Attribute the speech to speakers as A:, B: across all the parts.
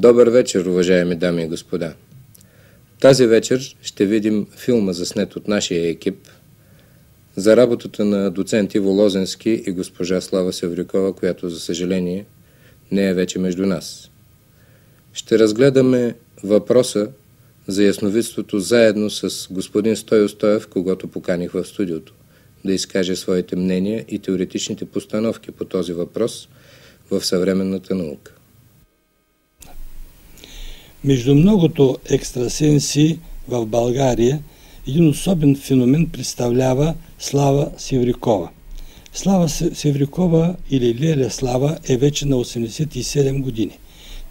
A: Добър вечер, уважаеми дами и господа! Тази вечер ще видим филма, заснет от нашия екип, за работата на доцент Иво Лозенски и госпожа Слава Севрюкова, която, за съжаление, не е вече между нас. Ще разгледаме въпроса за ясновидството заедно с господин Стойо Стоев, когото поканих в студиото, да изкаже своите мнения и теоретичните постановки по този въпрос в съвременната наука.
B: Между многото екстрасенси в България един особен феномен представлява Слава Севрюкова. Слава Севрюкова или Леля Слава е вече на 87 години.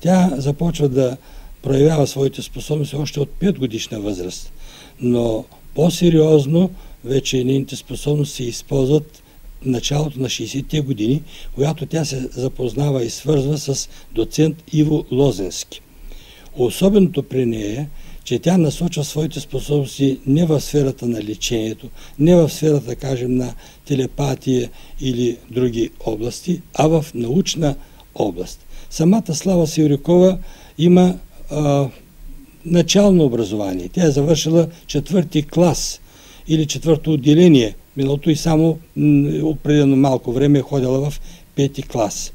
B: Тя започва да проявява своите способности още от 5 годишна възраст, но по-сериозно вече нейните способности се използват в началото на 60-те години, когато тя се запознава и свързва с доцент Иво Лозенски. Особеното при нея е, че тя насочва своите способности не в сферата на лечението, не в сферата, да кажем, на телепатия или други области, а в научна област. Самата Слава Севрюкова има начално образование. Тя е завършила 4-ти клас или 4-то отделение. Миналото и само определено малко време е ходила в 5-ти клас.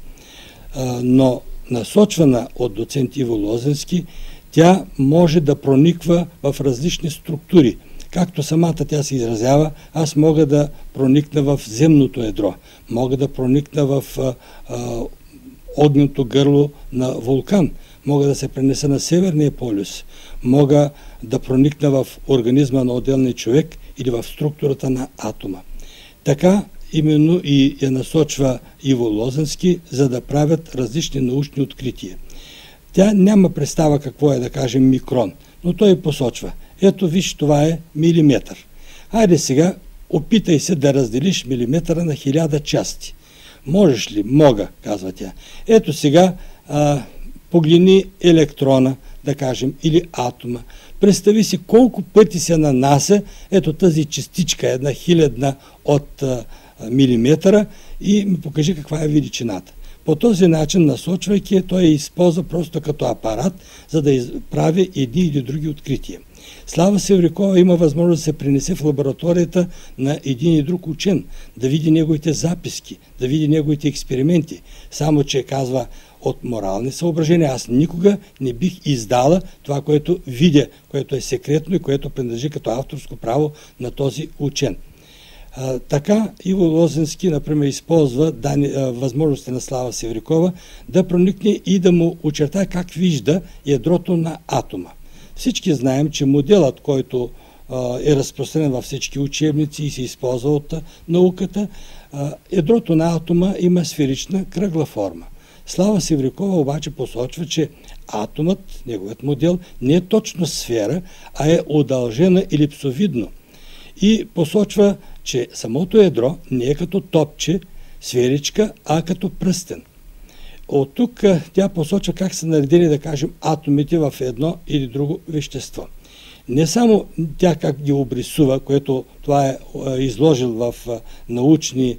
B: Но насочвана от доцент Иво Лозенски, тя може да прониква в различни структури. Както самата тя се изразява, аз мога да проникна в земното ядро, мога да проникна в огненото гърло на вулкан, мога да се пренеса на Северния полюс, мога да проникна в организма на отделния човек или в структурата на атома. Така именно и я насочва Иво Лозенски, за да правят различни научни открития. Тя няма представа какво е, да кажем, микрон, но той посочва. Ето, виж, това е милиметър. Хайде сега, опитай се да разделиш милиметъра на 1000 части. Можеш ли? Мога, казва тя. Ето сега, погледни електрона, да кажем, или атома. Представи си колко пъти се нанася ето тази частичка, 1/1000 от милиметъра и ми покажи каква е величината. По този начин, насочвайки, той я използва просто като апарат, за да прави едни или други открития. Слава Севрюкова има възможност да се принесе в лабораторията на един и друг учен, да види неговите записки, да види неговите експерименти. Само че казва, от морални съображения аз никога не бих издала това, което видя, което е секретно и което принадлежи като авторско право на този учен. Така Иво Лозенски, например, използва възможности на Слава Севрюкова да проникне и да му очертае как вижда ядрото на атома. Всички знаем, че моделът, който е разпространен във всички учебници и се използва от науката, ядрото на атома има сферична кръгла форма. Слава Севрюкова обаче посочва, че атомът, неговият модел, не е точно сфера, а е удължена елипсовидно. И посочва, че самото ядро не е като топче, сферичка, а като пръстен. От тук тя посочва как са наредени, да кажем, атомите в едно или друго вещество. Не само тя как ги обрисува, което това е изложил в научни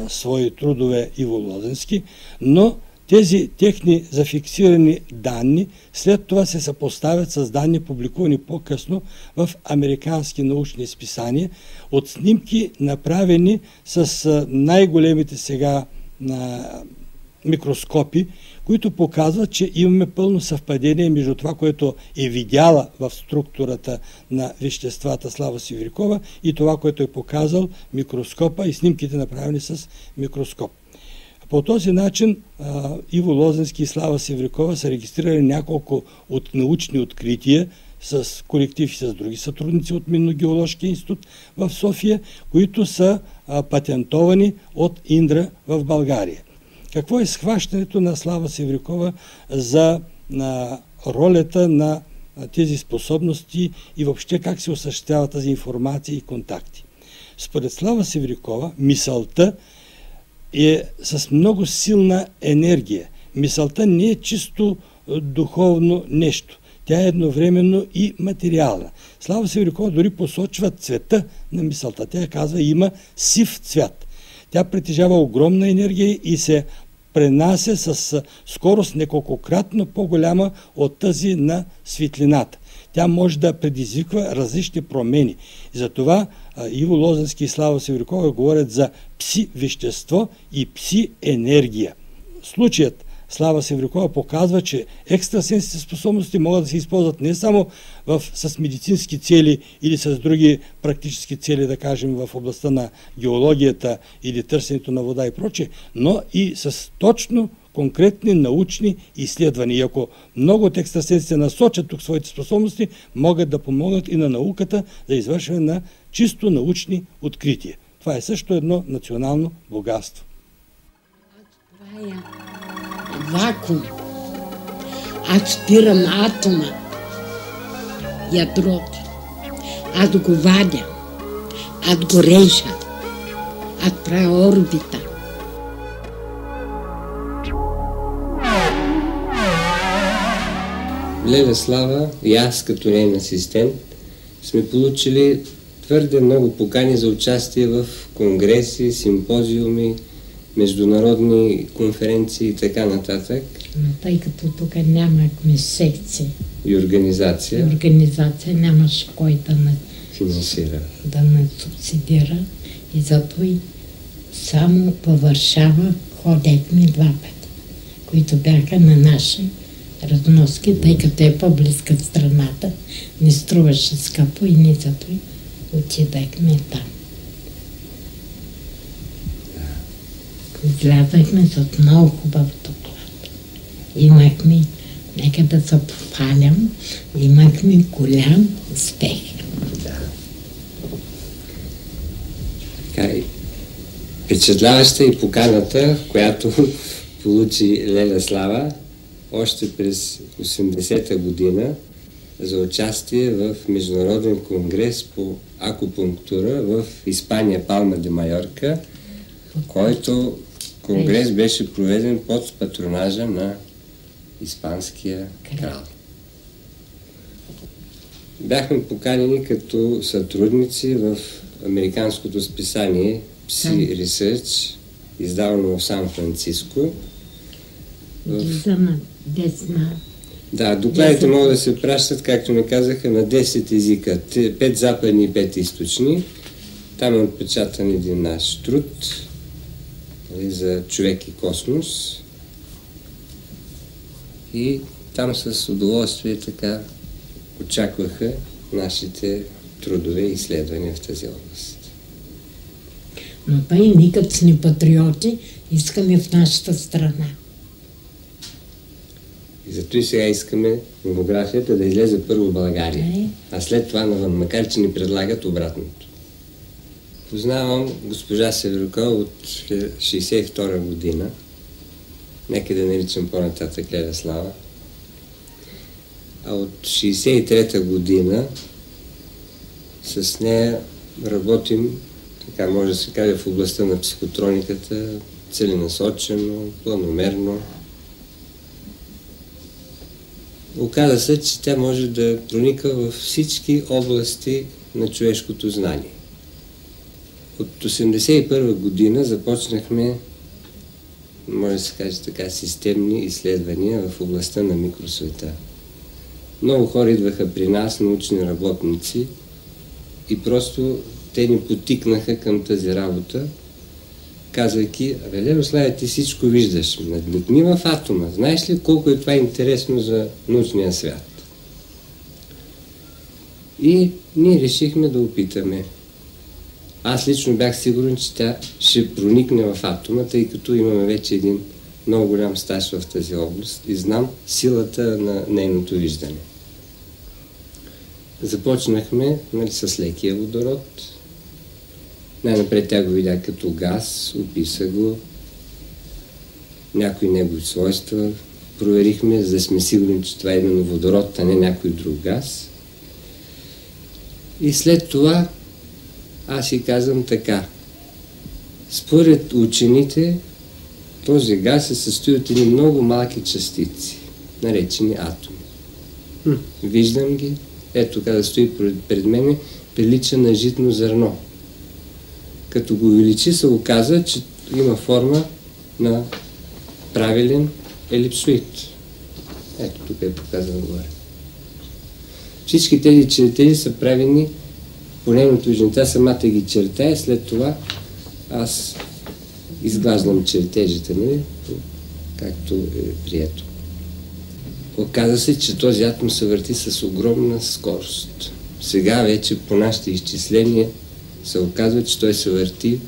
B: свои трудове Иво Лозенски, но тези техни зафиксирани данни след това се съпоставят с данни, публикувани по-късно в американски научни списания от снимки, направени с най-големите сега микроскопи, които показват, че имаме пълно съвпадение между това, което е видяла в структурата на веществата Слава Севрюкова и това, което е показал микроскопа и снимките, направени с микроскоп. По този начин Иво Лозенски и Слава Севрюкова са регистрирали няколко от научни открития с колектив и с други сътрудници от Минно-геоложкия институт в София, които са патентовани от Индра в България. Какво е схващането на Слава Севрюкова за ролята на тези способности и въобще как се осъществява тази информация и контакти? Според Слава Севрюкова, мисълта е с много силна енергия. Мисълта не е чисто духовно нещо. Тя е едновременно и материална. Слава Севрюкова дори посочва цвета на мисълта. Тя казва, има сив цвят. Тя притежава огромна енергия и се пренася с скорост неколкократно по-голяма от тази на светлината. Тя може да предизвиква различни промени. И затова Иво Лозенски и Слава Севрюкова говорят за пси-вещество и пси-енергия. Случаят Слава Севрюкова показва, че екстрасенсните способности могат да се използват не само с медицински цели или с други практически цели, да кажем в областта на геологията или търсенето на вода и прочее, но и с точно конкретни научни изследвания. И ако много от екстрасенсите насочат тук своите способности, могат да помогнат и на науката за извършване на чисто научни открития. Това е също едно национално богатство.
C: Това е вакуум. Аз спирам атома, ядрото. Аз го вадя. Аз го режа. Аз правя орбита.
D: Леля Слава и аз като нейн асистент сме получили твърде много покани за участие в конгреси, симпозиуми, международни конференции и така нататък.
C: Но тъй като тук нямахме секции
D: И организация.
C: Нямаше кой да не субсидира. И зато и само по Варшава ходехме 2 пъти, които бяха на наши разноски, тъй като е по-близка в страната, не струваше скъпо и ние зато отидахме там. Излязахме с много хубав доклад. Имахме, нека да се похвалям, имахме голям успех.
D: Впечатляваща и поканата, която получи Леля Слава още през 80-та година за участие в Международен конгрес по акупунктура в Испания, Палма де Майорка, който конгрес беше проведен под патронажа на испанския крал. Бяхме поканени като сътрудници в американското списание Psi Research, издавано в Сан-Франциско. Да, докладите могат да се пращат, както ми казаха, на 10 езика. 5 западни и 5 източни. Там е отпечатан един наш труд за човек и космос. И там с удоволствие така очакваха нашите трудове и изследвания в тази област.
C: Но тъй ние като сме патриоти, искаме в нашата страна.
D: И зато и сега искаме монографията да излезе първо в България, а след това навън, макар че ни предлагат обратното. Познавам госпожа Севрюкова от 1962 година, нека да наричам по-нататък Леля Слава, а от 1963 година с нея работим, така може да се каже, в областта на психотрониката, целенасочено, планомерно. Оказа се, че тя може да проника във всички области на човешкото знание. От 1981 година започнахме, може да се каже така, системни изследвания в областта на микросвета. Много хора идваха при нас, научни работници, и просто те ни потикнаха към тази работа, казвайки: Леле Славе, ти всичко виждаш, надникни в атома, знаеш ли колко е това интересно за научния свят? И ние решихме да опитаме. Аз лично бях сигурен, че тя ще проникне в атома, тъй като имаме вече един много голям стаж в тази област и знам силата на нейното виждане. Започнахме с лекия водород. Най-напред тя го видя като газ, описа го, някои негови свойства проверихме, за да сме сигурни, че това е именно водород, а не някой друг газ. И след това аз си казвам така: според учените този газ се състои от едни много малки частици, наречени атоми. Виждам ги, ето как да стои пред мене, прилича на житно зърно. Като го увеличи, се оказа, че има форма на правилен елипсоид. Ето тук е показано горе. Всички тези чертежи са правени по нейното виждане. Тя самата ги чертае, след това аз изглаждам чертежите, нали, както е прието. Оказа се, че този атом се върти с огромна скорост. Сега вече по нашите изчисления се оказва, че той се върти,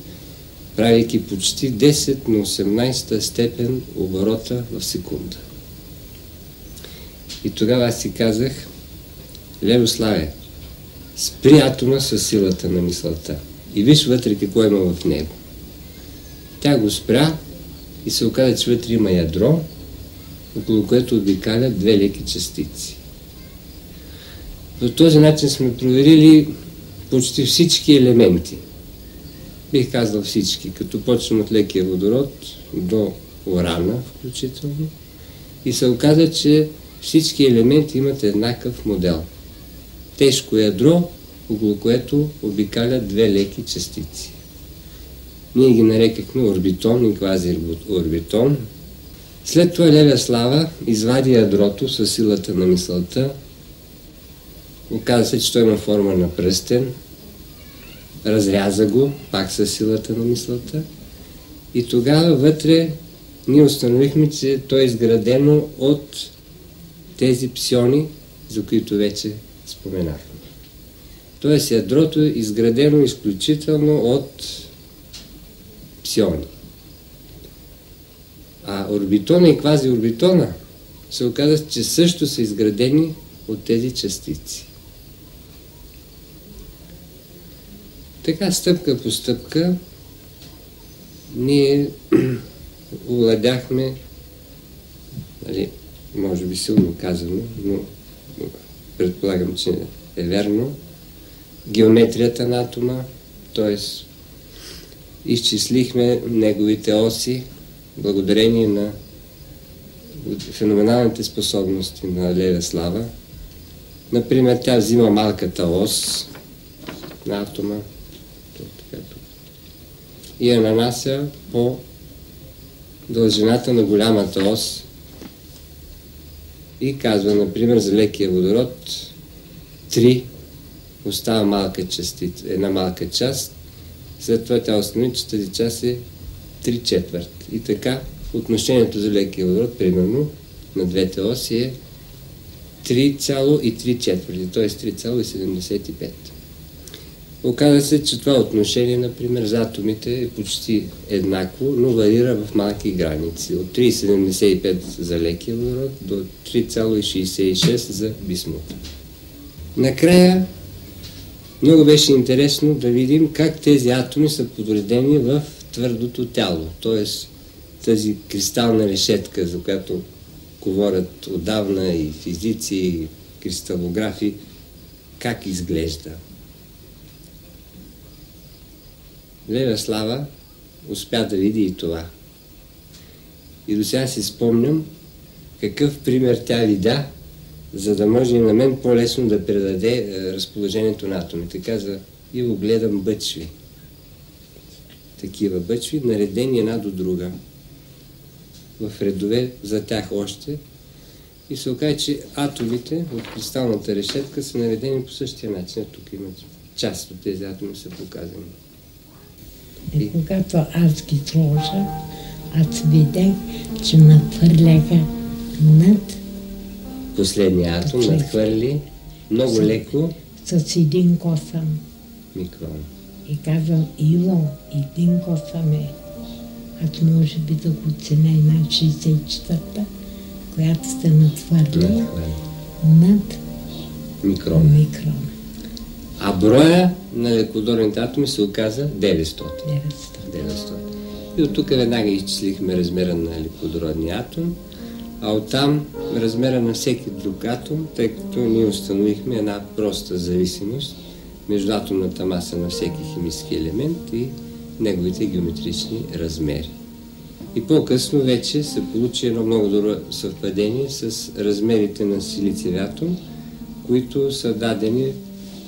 D: правейки почти 10 на 18 степен оборота в секунда. И тогава аз си казах: Лелю Славе, спри атома със силата на мисълта и виж вътре какво има в него. Тя го спря и се оказа, че вътре има ядро, около което обикалят две леки частици. По този начин сме проверили почти всички елементи. Бих казал всички, като почнем от лекия водород до урана включително. И се оказа, че всички елементи имат еднакъв модел. Тежко ядро, около което обикалят две леки частици. Ние ги нарекахме орбитон и квазиорбитон. След това Леля Слава извади ядрото със силата на мисълта. Оказа се, че той има форма на пръстен. Разряза го, пак със силата на мисълта. И тогава вътре ние установихме, че то е изградено от тези псиони, за които вече споменахме. Тоест ядрото е изградено изключително от псиони. А орбитона и квазиорбитона се оказа, че също са изградени от тези частици. Така, стъпка по стъпка, ние овладяхме, нали, може би силно казано, но предполагам, че е верно, геометрията на атома, т.е. изчислихме неговите оси, благодарение на феноменалните способности на Леля Слава. Например, тя взима малката ос на атома и я нанася по дължината на голямата ос и казва, например, за лекия водород 3 остава малка частица, една малка част, след това тя установи, че тази част е 3/4. И така, отношението за лекия водород, примерно, на двете оси е 3,3/4, т.е. 3,75. Оказва се, че това отношение, например, за атомите е почти еднакво, но варира в малки граници. От 3,75 за лекия водород до 3,66 за бисмута. Накрая, много беше интересно да видим как тези атоми са подредени в твърдото тяло, т.е. тази кристална решетка, за която говорят отдавна и физици, и кристалографи, как изглежда. Леля Слава успя да види и това. И до сега си спомням какъв пример тя видя, за да може и на мен по-лесно да предаде разположението на атомите. Каза: Иво, гледам бъчви. Такива бъчви, наредени една до друга. В редове за тях още. И се оказа, че атомите от кристалната решетка са наредени по същия начин. Тук имат част от тези атоми са показани.
C: И когато аз ги сложа, аз видях, че надхвърляха над
D: последния атом, надхвърли много леко
C: с един косъм.
D: микрон.
C: И казвам: Иво, един косъм е. Аз може би да го оценя една 64-та, която се надхвърли над микрон.
D: А броя на лекодорните атоми се оказа 900. И от тук веднага изчислихме размера на лекодородния атом, а оттам размера на всеки друг атом, тъй като ние установихме една проста зависимост между атомната маса на всеки химически елемент и неговите геометрични размери. И по-късно вече се получи едно много добро съвпадение с размерите на силициев атом, които са дадени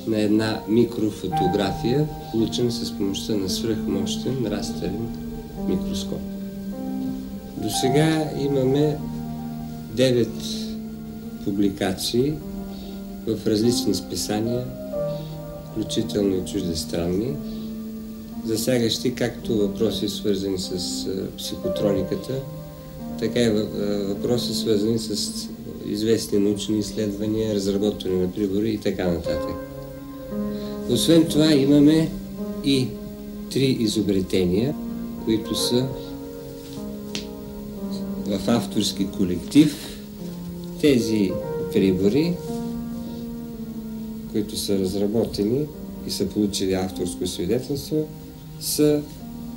D: на една микрофотография, получена с помощта на свръхмощен растърен микроскоп. До сега имаме 9 публикации в различни списания, включително и чуждестранни, засягащи както въпроси свързани с психотрониката, така и въпроси свързани с известни научни изследвания, разработване на прибори и така нататък. Освен това имаме и 3 изобретения, които са в авторски колектив. Тези прибори, които са разработени и са получили авторско свидетелство, са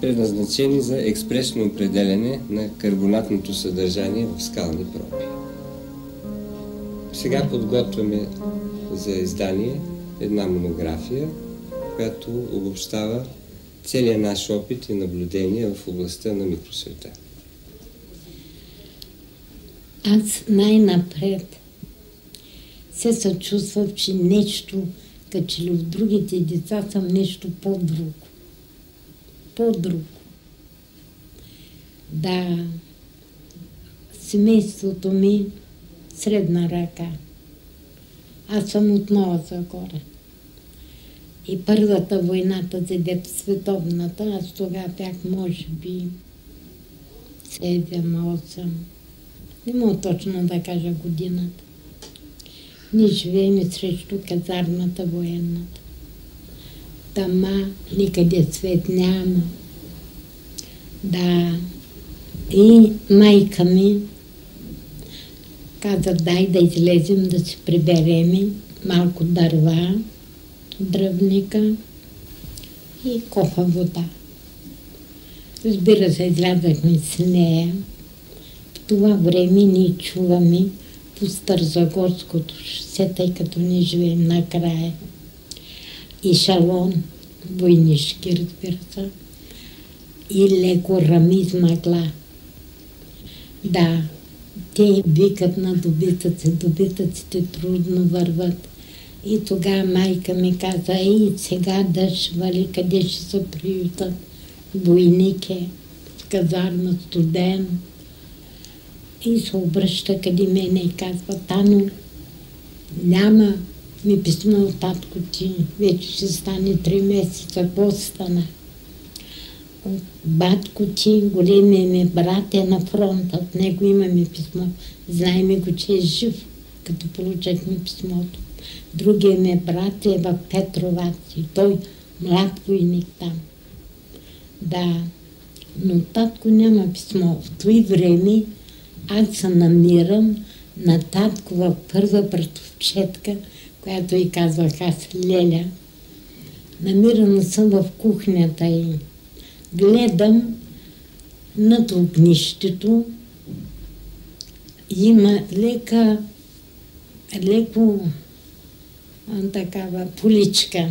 D: предназначени за експресно определяне на карбонатното съдържание в скални проби. Сега подготвяме за издание една монография, която обобщава целият наш опит и наблюдения в областта на микросвета.
C: Аз най-напред се съчувствам, че нещо, като че ли в другите деца съм нещо по-друго. По-друго. Да, семейството ми средна ръка. Аз съм от Нова Загора. И първата войната, световната, аз тогава бях, може би, 7-8. Не мога точно да кажа годината. Ние живеем срещу казармата военната. Тама никъде свет няма. Да. И майка ми каза, дай да излезем, да си прибереме малко дърва, дръвника и кофа вода. Разбира се, излязахме с нея. В това време ние чуваме по Старозагорското шосе, тъй като ние живеем накрая. Ешалон, войнишки, разбира се, и леко рами с мъгла. Да, те викат на добитъците трудно върват. И тогава майка ми каза, сега дъжд вали, къде ще се приютат? Войник е, в казарма, студен. И се обръща къде мене и казва, Тано, няма ми писмо от татко ти, вече ще стане 3 месеца, какво стана? От батко ти, големия ми брат е на фронта, от него имаме писмо. Знаеме го, че е жив, като получахме писмото. Другия ми брат е в Петровац и той млад войник там. Да, но татко няма писмо. В това време аз се намирам на таткова първа братовчетка, която й казвах аз Леля. Намирана съм в кухнята й. Гледам над огнището, има леко такава поличка.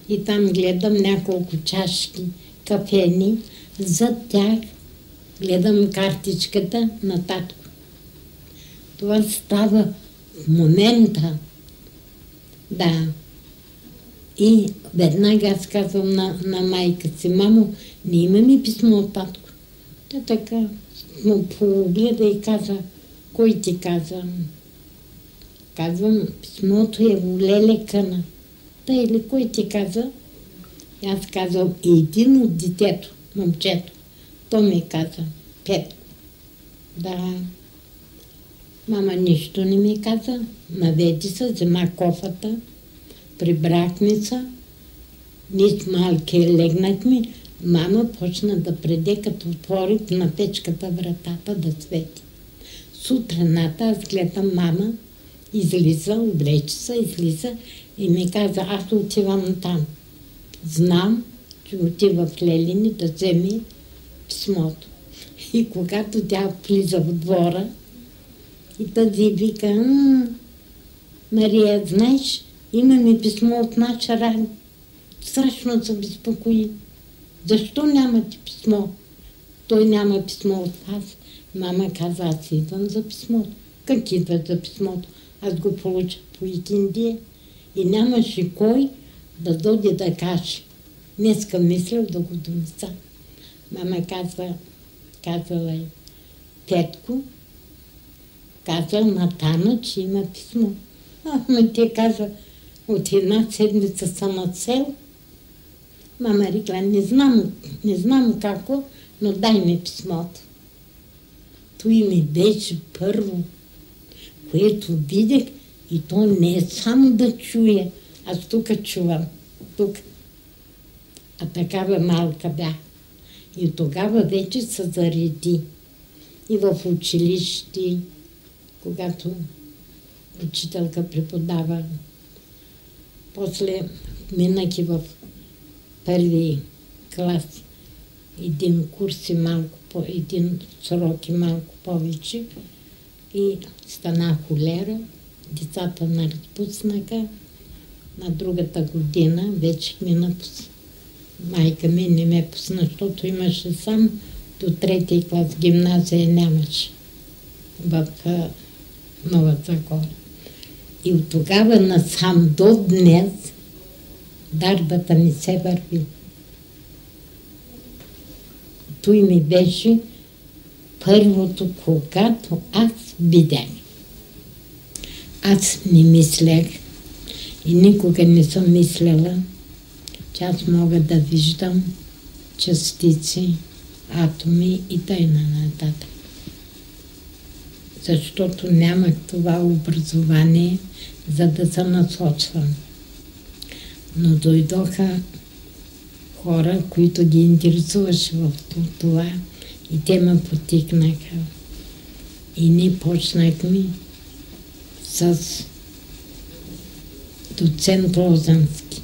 C: И там гледам няколко чашки кафени. Зад тях гледам картичката на татко. Това става в момента. Да. И веднага аз казвам на майка си, мамо, не имаме писмо от татко. Та така му погледа и каза, кой ти каза? Казвам, писмото е в Лелекана. Та или кой ти каза? И аз казвам, един от детето, момчето. То ми каза, Петко. Да. Мама нищо не ми каза. Наведи се, взема кофата. Прибрахме се. Ние с малки легнахме. Мама почна да преде, като отвори на печката вратата да свети. Сутрината аз гледам мама, излиза, облече се, излиза и ми каза, аз отивам там. Знам, че отива в Лелини да вземе писмото. И когато тя влиза в двора, и тази вика, Мария, знаеш, имаме писмо от наша Рани. Страшно се безпокои. Защо нямате писмо? Той няма писмо от вас. Мама каза, аз идвам за писмото. Как идва за писмото? Аз го получа по Икиндия и нямаше кой да дойде да каже. Днеска мисля да го донеса. Мама казала, Петко каза на Тана, че има писмо. Ама те каза, от една седмица са на цел. Мама рекла, не знам како, но дай ми писмото. Той ми беше първо, което видях, и то не е само да чуя, аз тук чувам, тук. А такава малка бях. И тогава вече се зареди. И в училище, когато учителка преподава. После минах и в първи клас. Един курс и малко един срок и малко повече. И стана холера. Децата ме разпуснаха. На другата година вече ми напусна. Майка ми не ме пусна, защото имаше сам до трети клас, гимназия нямаше в Нова Загора. И от тогава насам до днес дарбата ми се върви. Той ми беше първото, когато аз видях. Аз не мислех и никога не съм мисляла, че аз мога да виждам частици, атоми и тайна нататък. Защото нямах това образование, за да се насочвам. Но дойдоха хора, които ги интересуваше в това и те ме потикнаха. И ние почнахме с доцент Лозански,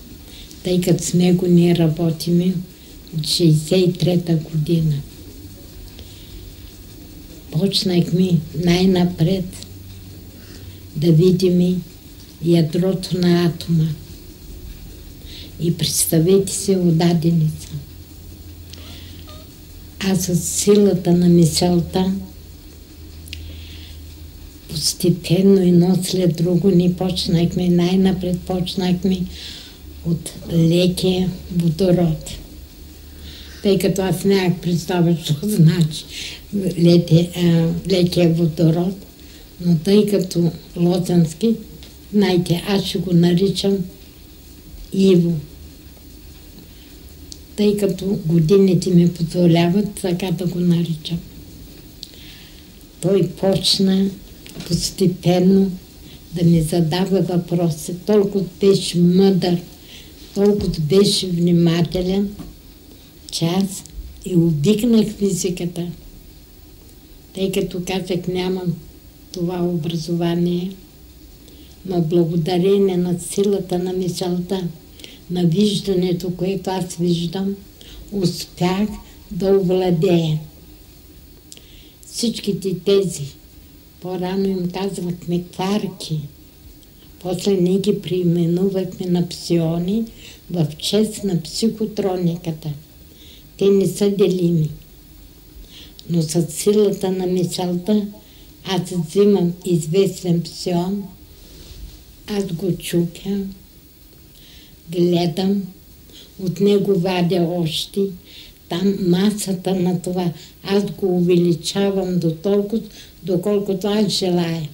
C: тъй като с него ние работиме от 1963 година. Почнахме най-напред да видим ядрото на атома. И представете се отдаденица. А с силата на мисълта постепенно едно след друго ни почнахме, най-напред почнахме от лекия водород. Тъй като аз нямах представа, що значи лекия водород, но тъй като Лозански, знаете, аз ще го наричам Иво. Тъй като годините ми позволяват така да го наричам. Той почна постепенно да ми задава въпроси. Толкова беше мъдър, толкова беше внимателен, че аз и обикнах физиката. Тъй като казах, нямам това образование, но благодарение на силата на мисълта, на виждането, което аз виждам, успях да овладея. Всичките тези, по-рано им казвахме кварки, после ние ги преименувахме на псиони в чест на психотрониката. Те не са делими. Но с силата на мисълта аз взимам известен псион, аз го чупя, гледам, от него вадя още, там масата на това, аз го увеличавам до толкова, доколкото аз желая,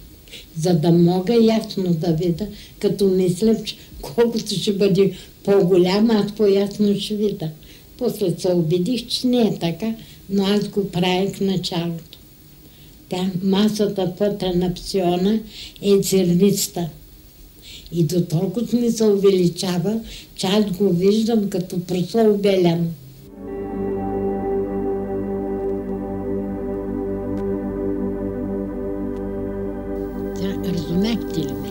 C: за да мога ясно да видя, като мисля, че колкото ще бъде по-голяма, аз по-ясно ще видя. После се убедих, че не е така, но аз го правих в началото. Масата вътре на псиона е зерниста. И до толкова ми се увеличава, че аз го виждам като просол беляно. Разумяхте ли?